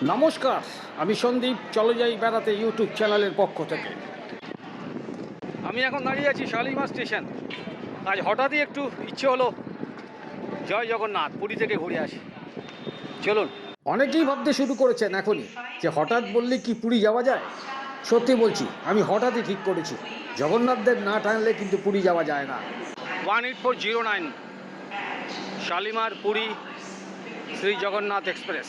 নমস্কার, আমি সন্দীপ। চলো যাই বেড়াতে ইউটিউব চ্যানেলের পক্ষ থেকে। আমি এখন দাঁড়িয়ে আছি শালিমার স্টেশন। আজ হঠাৎই একটু ইচ্ছে হলো জয় জগন্নাথ পুরী থেকে ঘুরে আসি। চলুন। অনেকেই ভাবতে শুরু করেছেন এখনই যে হঠাৎ বললে কি পুরী যাওয়া যায়। সত্যি বলছি, আমি হঠাৎই ঠিক করেছি, জগন্নাথদের না টানলে কিন্তু পুরী যাওয়া যায় না। 18409 শালিমার পুরী শ্রী জগন্নাথ এক্সপ্রেস।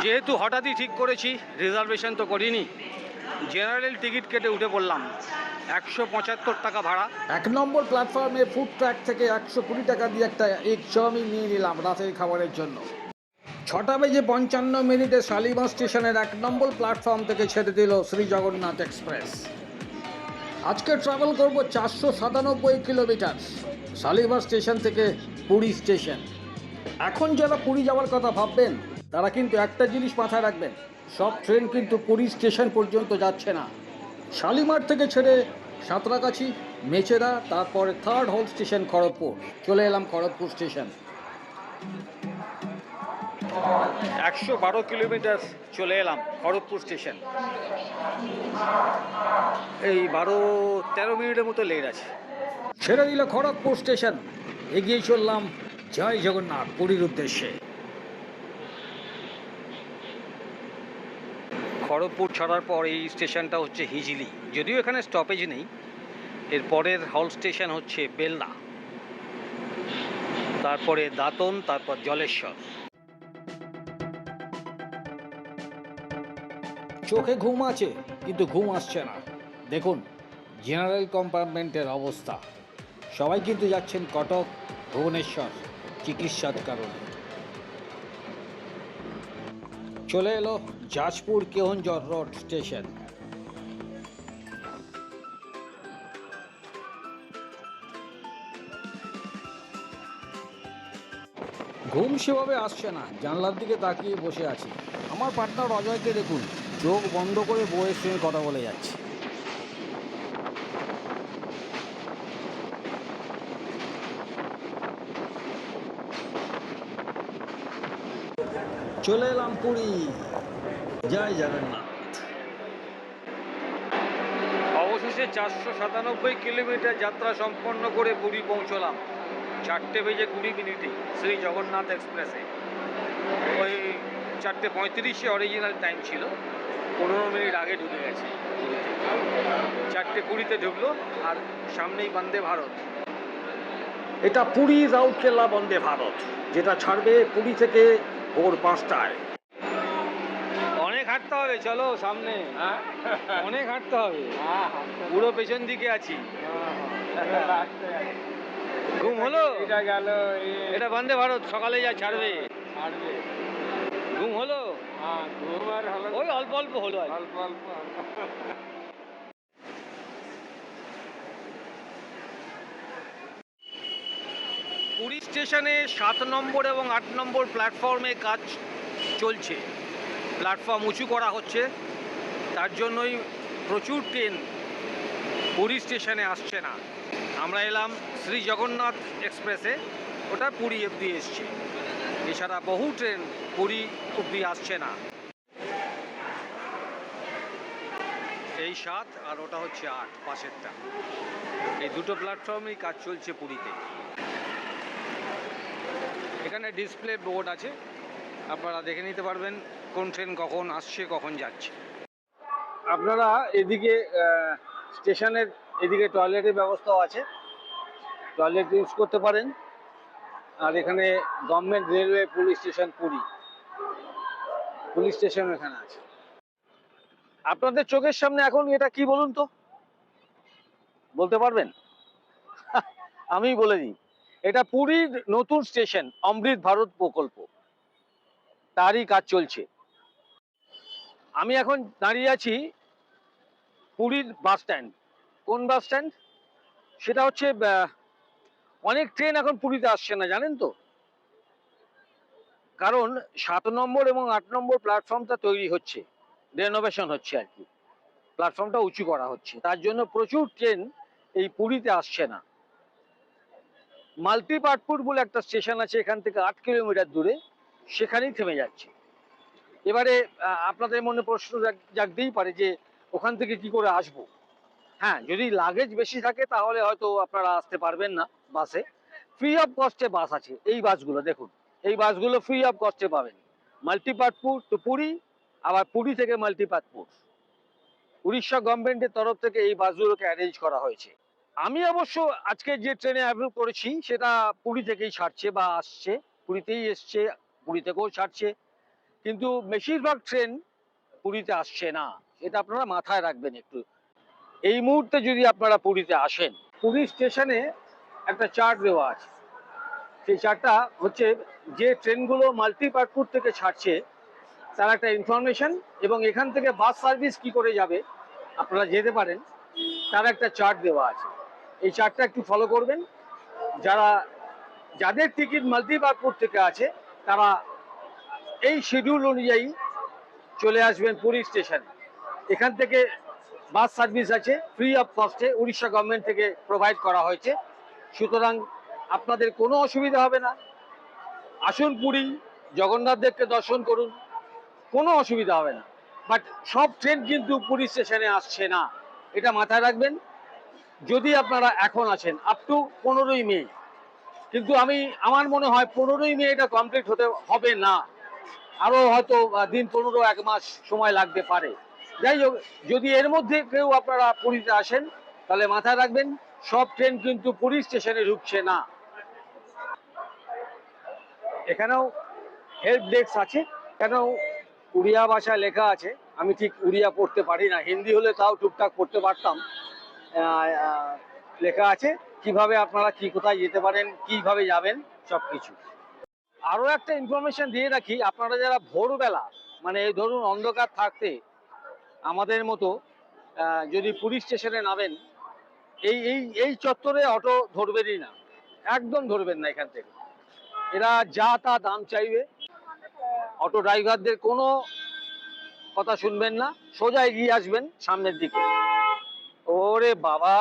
যেহেতু হঠাৎই ঠিক করেছি, রিজার্ভেশন তো করিনি, জেনারেল টিকিট কেটে উঠে পড়লাম। 175 টাকা ভাড়া। 1 নম্বর প্ল্যাটফর্মে ফুড ট্র্যাক থেকে 120 টাকা দিয়ে একটা এগ চাউমিন নিয়ে নিলাম রাতের খাবারের জন্য। 6:55 শালিমার স্টেশনের 1 নম্বর প্ল্যাটফর্ম থেকে ছেড়ে দিল শ্রী জগন্নাথ এক্সপ্রেস। আজকে ট্রাভেল করব 497 কিলোমিটার শালিমার স্টেশন থেকে পুরী স্টেশন। এখন যারা পুরী যাওয়ার কথা ভাববেন তারা কিন্তু একটা জিনিস মাথায় রাখবেন, সব ট্রেন কিন্তু পুরী স্টেশন পর্যন্ত যাচ্ছে না। শালিমার থেকে ছেড়ে সাঁতরাগাছি, মেচেদা, তারপরে থার্ড হোল স্টেশন খড়গপুর। চলে এলাম খড়গপুর স্টেশন। 112 কিলোমিটার চলে এলাম খড়গপুর স্টেশন। এই 12-13 মিনিটের মতো লেট আছে। ছেড়ে দিল খড়গপুর স্টেশন, এগিয়ে চললাম জয় জগন্নাথ পুরীর উদ্দেশ্যে। খড়গপুর ছাড়ার পর এই স্টেশনটা হচ্ছে হিজিলি, যদিও এখানে স্টপেজ নেই। এর পরের হল স্টেশন হচ্ছে বেলদা, তারপরে দাঁতন, তারপর জলেশ্বর। চোখে ঘুম আছে কিন্তু ঘুম আসছে না। দেখুন জেনারেল কম্পার্টমেন্টের অবস্থা। সবাই কিন্তু যাচ্ছেন কটক, ভুবনেশ্বর চিকিৎসার কারণে। চলে এলো যাজপুর কেওনঝড় রোড স্টেশন। ঘুম সেভাবে আসছে না, জানলার দিকে তাকিয়ে বসে আছি। আমার পার্টনার অজয়কে দেখুন, চোখ বন্ধ করে বউয়ের সঙ্গে কথা বলে যাচ্ছে। চলে এলাম পুরী, জয় জগন্নাথ। অবশেষে 497 কিলোমিটার যাত্রা সম্পন্ন করে পুরী পৌঁছলাম 4:20 শ্রী জগন্নাথ এক্সপ্রেসে। ওই 4:35 অরিজিনাল টাইম ছিল, 15 মিনিট আগে ঢুকে গেছে। 4:20 ঢুকলো, আর সামনেই বন্দে ভারত। এটা পুরী রাউরকেলা বন্দে ভারত, যেটা ছাড়বে পুরী থেকে ভোর 5টায়। অনেক হাঁটতে হবে, চলো সামনে। অনেক হাঁটতে হবে, পুরো পেছন দিকে আছি। ঘুম হলো? এটা গেল, এটা বন্দে ভারত, সকালে যা ছাড়বে। ঘুম হলো? ঘুম আর হলো, ওই অল্প অল্প হলো, অল্প অল্প। পুরী স্টেশনে 7 নম্বর এবং 8 নম্বর প্ল্যাটফর্মে কাজ চলছে। প্ল্যাটফর্ম উঁচু করা হচ্ছে, তার জন্যই প্রচুর ট্রেন পুরী স্টেশনে আসছে না। আমরা এলাম শ্রী জগন্নাথ এক্সপ্রেসে, ওটা পুরী অবধি এসছে। এছাড়া বহু ট্রেন পুরী অবধি আসছে না। এই 7 আর ওটা হচ্ছে 8, পাশেরটা। এই দুটো প্ল্যাটফর্মেই কাজ চলছে পুরীতে। এখানে ডিসপ্লে বোর্ড আছে, আপনারা দেখে নিতে পারবেন কোন ট্রেন কখন আসছে, কখন যাচ্ছে। আপনারা এদিকে স্টেশনের এদিকে টয়লেটের ব্যবস্থাও আছে, টয়লেট ইউজ করতে পারেন। আর এখানে government railway police station Puri, police station এখানে আছে। আপনাদের চোখের সামনে এখন এটা কি বলুন তো, বলতে পারবেন? আমি বলে দিই, এটা পুরীর নতুন স্টেশন অমৃত ভারত প্রকল্প, তারই কাজ চলছে। আমি এখন দাঁড়িয়ে আছি পুরীর বাস স্ট্যান্ড। কোন বাস স্ট্যান্ড? সেটা হচ্ছে, অনেক ট্রেন এখন পুরীতে আসছে না, জানেন তো। কারণ 7 নম্বর এবং 8 নম্বর প্ল্যাটফর্মটা তৈরি হচ্ছে, রেনোভেশন হচ্ছে আর কি, প্ল্যাটফর্মটা উঁচু করা হচ্ছে, তার জন্য প্রচুর ট্রেন এই পুরীতে আসছে না। মালতিপাটপুর বলে একটা স্টেশন আছে এখান থেকে 8 কিলোমিটার দূরে, সেখানেই থেমে যাচ্ছে। এবারে আপনাদের মনে প্রশ্ন জাগতেই পারে যে ওখান থেকে কি করে আসবো। হ্যাঁ, যদি লাগেজ বেশি থাকে তাহলে হয়তো আপনারা আসতে পারবেন না বাসে। ফ্রি অফ কস্টে বাস আছে, এই বাসগুলো দেখুন, এই বাসগুলো ফ্রি অফ কস্টে পাবেন। মাল্টিপার্টপুর টু পুরী, আবার পুরী থেকে মাল্টিপার্টপুর। উড়িষ্যা গভর্নমেন্টের তরফ থেকে এই বাসগুলোকে অ্যারেঞ্জ করা হয়েছে। আমি অবশ্য আজকে যে ট্রেনে অ্যাভেল করেছি সেটা পুরী থেকেই ছাড়ছে বা আসছে, পুরীতেই এসছে, পুরী থেকেও ছাড়ছে, কিন্তু বেশিরভাগ ট্রেন পুরীতে আসছে না, এটা আপনারা মাথায় রাখবেন একটু। এই মুহূর্তে যদি আপনারা পুরীতে আসেন, পুরী স্টেশনে একটা চার্ট দেওয়া আছে। সেই চার্টটা হচ্ছে যে ট্রেনগুলো মাল্টিপার্টপুর থেকে ছাড়ছে তার একটা ইনফরমেশন, এবং এখান থেকে বাস সার্ভিস কি করে যাবে আপনারা যেতে পারেন তার একটা চার্ট দেওয়া আছে। এই চার্টটা একটু ফলো করবেন। যাদের টিকিট মাল্টিপার্টপুর থেকে আছে তারা এই শিডিউল অনুযায়ী চলে আসবেন পুরী স্টেশনে। এখান থেকে বাস সার্ভিস আছে ফ্রি অফ কস্টে, উড়িষ্যা গভর্নমেন্ট থেকে প্রোভাইড করা হয়েছে। সুতরাং আপনাদের কোনো অসুবিধা হবে না। আসুন পুরী, জগন্নাথ দেবকে দর্শন করুন, কোনো অসুবিধা হবে না। বাট সব ট্রেন কিন্তু পুরী স্টেশনে আসছে না, এটা মাথায় রাখবেন। যদি আপনারা এখন আছেন আপ টু 15ই মে, কিন্তু আমার মনে হয় 15ই মে এটা কমপ্লিট হতে হবে না, আরো হয়তো দিন 15, 1 মাস সময় লাগতে পারে। যাই হোক, যদি এর মধ্যে কেউ আপনারা পুরীতে আসেন তাহলে মাথায় রাখবেন সব ট্রেন কিন্তু পুরী স্টেশনে ঢুকছে না। এখানেও হেল্প ডেস্ক আছে, এখানেও উড়িয়া ভাষায় লেখা আছে। আমি ঠিক উড়িয়া পড়তে পারি না, হিন্দি হলে তাও টুকটাক পড়তে পারতাম। লেখা আছে কিভাবে আপনারা কি কোথায় যেতে পারেন, কিভাবে যাবেন, সবকিছু। আরো একটা ইনফরমেশন দিয়ে রাখি, আপনারা যারা ভোরবেলা, মানে এই ধরুন অন্ধকার থাকতে আমাদের মতো যদি পুরী স্টেশনে নামেন, এই এই এই চত্বরে অটো ধরবেনই না, একদম ধরবেন না এখান থেকে। এরা যা তা দাম চাইবে, অটো ড্রাইভারদের কোনো কথা শুনবেন না, সোজা এগিয়ে আসবেন সামনের দিকে। ওরে বাবা,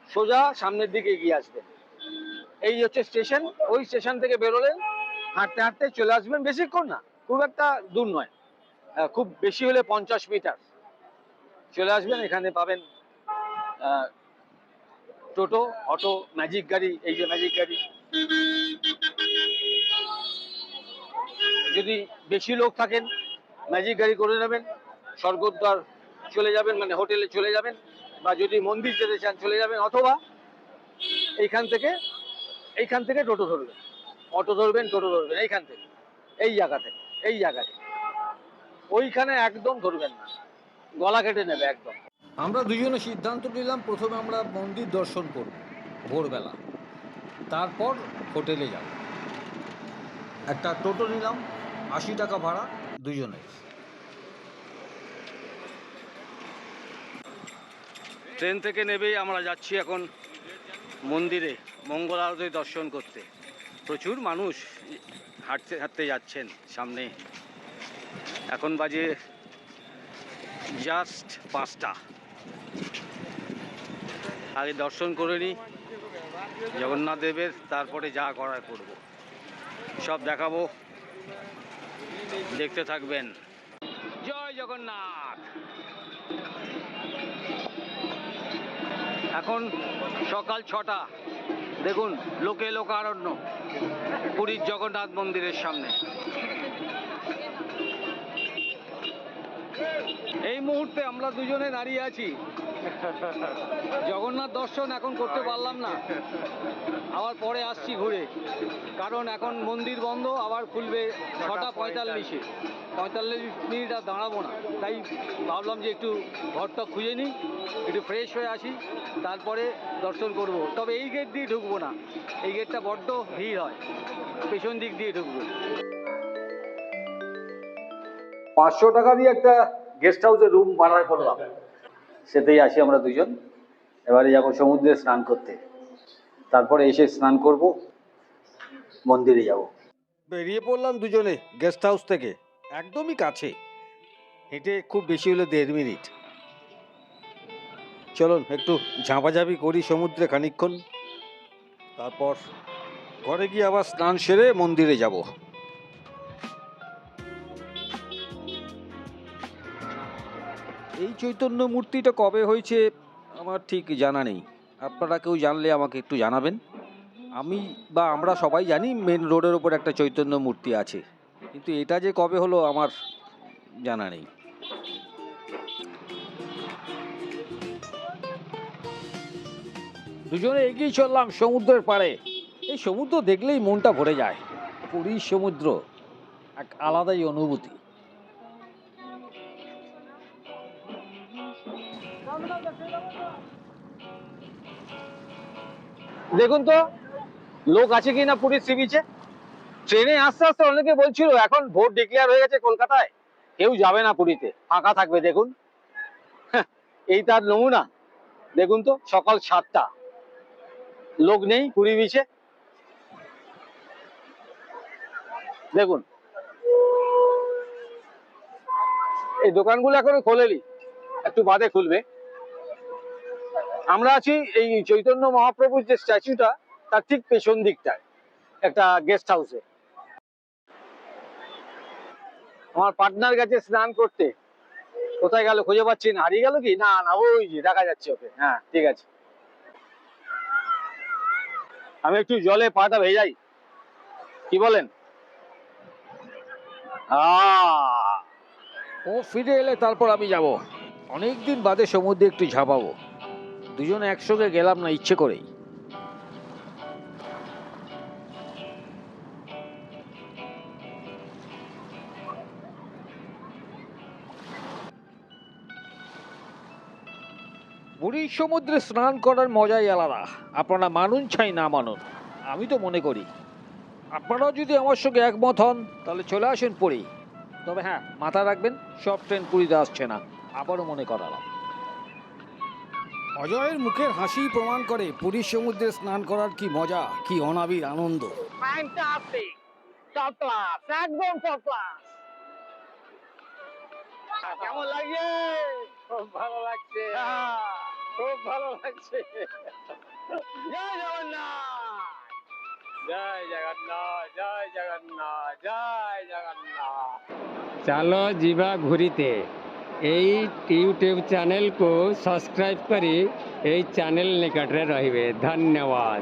সোজা সামনের দিকে এগিয়ে আসবেন। এই হচ্ছে স্টেশন, ওই স্টেশন থেকে বেরোলেন, হাঁটতে হাঁটতে চলে আসবেন, বেশিক্ষণ না, খুব একটা দূর নয়, খুব বেশি হলে 50 মিটার চলে আসবেন। এখানে পাবেন টোটো, অটো, ম্যাজিক গাড়ি, এই যে ম্যাজিক গাড়ি। যদি বেশি লোক থাকেন ম্যাজিক গাড়ি করে নেবেন, স্বর্গদ্বার চলে যাবেন, মানে হোটেলে চলে যাবেন, বা যদি মন্দির যেতে চান চলে যাবেন, অথবা এইখান থেকে টোটো ধরবেন, অটো ধরবেন, টোটো ধরবেন এইখান থেকে, এই জায়গাতে ওইখানে একদম ধরবেন না, গলা কেটে নেবে একদম। আমরা দুজনে সিদ্ধান্ত নিলাম প্রথমে আমরা মন্দির দর্শন করব ভোরবেলা, তারপর হোটেলে যাব। একটা টোটো নিলাম, 80 টাকা ভাড়া দুজনের। ট্রেন থেকে নেবেই আমরা যাচ্ছি এখন মন্দিরে মঙ্গল আরতি দর্শন করতে। প্রচুর মানুষ হাঁটতে হাঁটতে যাচ্ছেন সামনে। এখন বাজে জাস্ট 5টা। আগে দর্শন করে নিই জগন্নাথ দেবের, তারপরে যা করার করব, সব দেখাবো, দেখতে থাকবেন। জয় জগন্নাথ। এখন সকাল 6টা, দেখুন লোকে লোকারণ্য পুরীর জগন্নাথ মন্দিরের সামনে। এই মুহূর্তে আমরা দুজনে দাঁড়িয়ে আছি, জগন্নাথ দর্শন এখন করতে পারলাম না, আবার পরে আসছি ঘুরে, কারণ এখন মন্দির বন্ধ, আবার খুলবে 6:45-এ। 45 মিনিট আর দাঁড়াবো না, তাই ভাবলাম যে একটু ঘরটা খুঁজে নিই, একটু ফ্রেশ হয়ে আসি, তারপরে দর্শন করব। তবে এই গেট দিয়ে ঢুকবো না, এই গেটটা বড্ড ভিড় হয়, পেছন দিক দিয়ে ঢুকবো। 500 টাকা দিয়ে একটা গেস্ট হাউসে রুম ভাড়া করলাম, সেটাই আসি আমরা দুজন। এবারে যাবো সমুদ্রে স্নান করতে, তারপরে এসে স্নান করব, মন্দিরে যাব। বেরিয়ে পড়লাম দুজনে গেস্ট হাউস থেকে, একদমই কাছে, হেঁটে খুব বেশি হলে 1.5 মিনিট। চলুন একটু ঝাঁপাঝাঁপি করি সমুদ্রে খানিকক্ষণ, তারপর ঘরে গিয়ে আবার স্নান সেরে মন্দিরে যাব। এই চৈতন্য মূর্তিটা কবে হয়েছে আমার ঠিক জানা নেই। আপনারা কেউ জানলে আমাকে একটু জানাবেন। আমি বা আমরা সবাই জানি মেন রোডের ওপর একটা চৈতন্য মূর্তি আছে, কিন্তু এটা যে কবে হলো আমার জানা নেই। দুজনে এগিয়ে চললাম সমুদ্রের পাড়ে। এই সমুদ্র দেখলেই মনটা ভরে যায়। পুরীর সমুদ্র এক আলাদাই অনুভূতি। দেখুন তো লোক আছে কিনা পুরীর সি বিচে। ট্রেনে আস্তে আস্তে অনেকে বলছিল এখন ভোট ডিক্লেয়ার হয়ে গেছে কলকাতায়, কেউ যাবে না পুরীতে, ফাঁকা থাকবে। দেখুন এই তার নমুনা। দেখুন তো সকাল 7টা, লোক নেই পুরী বিচে। দেখুন এই দোকানগুলো এখনো খোলেনি, একটু বাদে খুলবে। আমরা আছি এই চৈতন্য মহাপ্রভুর যে স্ট্যাচুটা তার ঠিক পেছন দিকটায় একটা গেস্ট হাউসে। আমার পার্টনার গেছে স্নান করতে, কোথায় গেল খুঁজে পাচ্ছি না। হারিয়ে গেল কি? না না, ওই যে দেখা যাচ্ছে ওকে। হ্যাঁ ঠিক আছে, আমি একটু জলে পাটা ভেজাই, কি বলেন? ও ফিরে এলে তারপর আমি যাব। অনেকদিন বাদে সমুদ্রে একটু ঝাঁপাবো। দুজনে একসঙ্গে গেলাম না ইচ্ছে করেই। পুরীর সমুদ্রে স্নান করার মজাই আলাদা। আপনারা মানুন চাই না মানুন, আমি তো মনে করি আপনারাও যদি আমার সঙ্গে একমত হন তাহলে চলে আসেন পুরী। তবে হ্যাঁ, মাথা রাখবেন সব ট্রেন পুরীতে আসছে না, আবারও মনে করালাম। অজয়ের মুখের হাসি প্রমাণ করে পুরীর সমুদ্রে স্নান করার কি মজা, কি অনাবিল আনন্দ। ফ্যান্টাস্টিক, টপ ক্লাস, একদম টপ ক্লাস। কেমন লাগছে? খুব ভালো লাগছে, খুব ভালো লাগছে। জয় জগন্নাথ, জয় জগন্নাথ, জয় জগন্নাথ, জয় জগন্নাথ। ଚାଲ ଯିବା ଘୁରିତେ। ଏଇ ୟୁଟ୍ୟୁବ୍ ଚ୍ୟାନେଲ୍କୁ ସବସ୍କ୍ରାଇବ୍ କରି ଏଇ ଚ୍ୟାନେଲ୍ ନିକଟରେ ରହିବେ। ଧନ୍ୟବାଦ।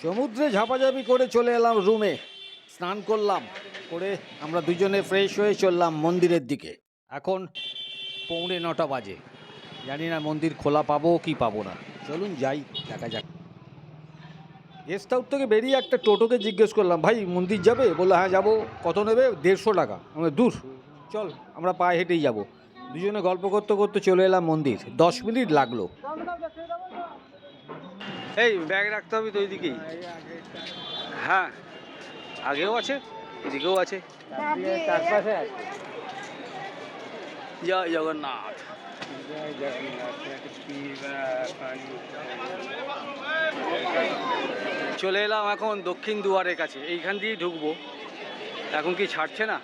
সমুদ্রে ঝাপাঝাপি করে চলে এলাম রুমে, স্নান করলাম, করে আমরা দুজনে ফ্রেশ হয়ে চললাম মন্দিরের দিকে। এখন 8:45 বাজে, জানি না মন্দির খোলা পাবো কি পাবো না। চলুন যাই, দেখা যাক। গেস্ট হাউস থেকে বেরিয়ে একটা টোটোকে জিজ্ঞেস করলাম, ভাই মন্দির যাবে? বললো হ্যাঁ যাবো। কত নেবে? 150 টাকা। আমরা দূর, চল আমরা পায়ে হেঁটেই যাবো। দুজনে গল্প করতে করতে চলে এলাম মন্দির। 10 মিনিট লাগলো। এই ব্যাগ রাখতে হবে তো ওইদিকেই। হ্যাঁ আগেও আছে, এদিকেও আছে। জয় জগন্নাথ। চলে এলাম এখন দক্ষিণ দুয়ারের কাছে, এইখান দিয়েই ঢুকবো। এখন কি ছাড়ছে না,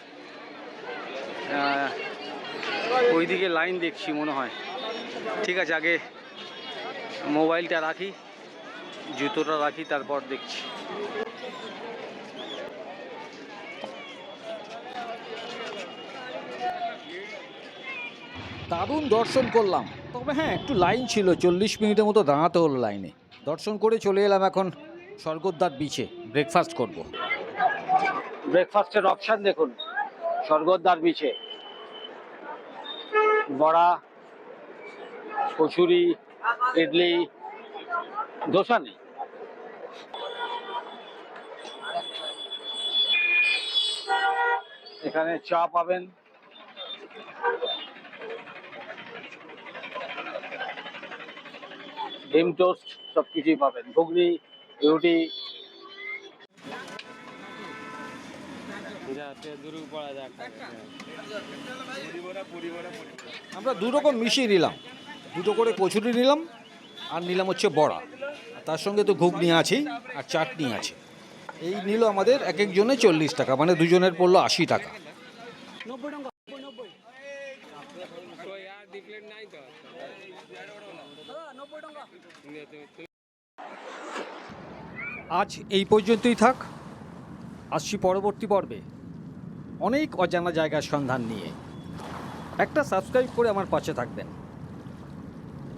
ওইদিকে লাইন দেখছি মনে হয়। ঠিক আছে, আগে মোবাইলটা রাখি, জুতোটা রাখি, তারপর দেখছি। দারুণ দর্শন করলাম, তবে হ্যাঁ একটু লাইন ছিল, 40 মিনিটের মতো দাঁড়াতে হলো লাইনে। দর্শন করে চলে এলাম এখন স্বর্গদ্বার বিচে, ব্রেকফাস্ট করব। ব্রেকফাস্টের অপশান দেখুন স্বর্গদ্বার বিচে। বড়া, কচুরি, ইডলি, ধোসা নেই। এখানে চা পাবেন, ডিম টোস্ট সবকিছুই পাবেন, ঘুগনি, রুটি। আমরা দু রকম মিশিয়ে নিলাম, দুটো করে কচুরি নিলাম আর নিলাম হচ্ছে বড়া, আর তার সঙ্গে তো ঘুগনি আছেই আর চাটনি আছে। এই নিল আমাদের এক একজনে 40 টাকা, মানে দুজনের পড়লো 80 টাকা। আজ এই পর্যন্তই থাক, আসছি পরবর্তী পর্বে অনেক অজানা জায়গার সন্ধান নিয়ে। একটা সাবস্ক্রাইব করে আমার পাশে থাকবেন।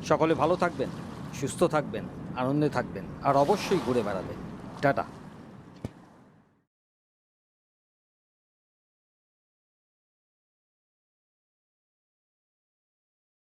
সকলে ভালো থাকবেন, সুস্থ থাকবেন, আনন্দে থাকবেন আর অবশ্যই ঘুরে বেড়াবেন। টাটা।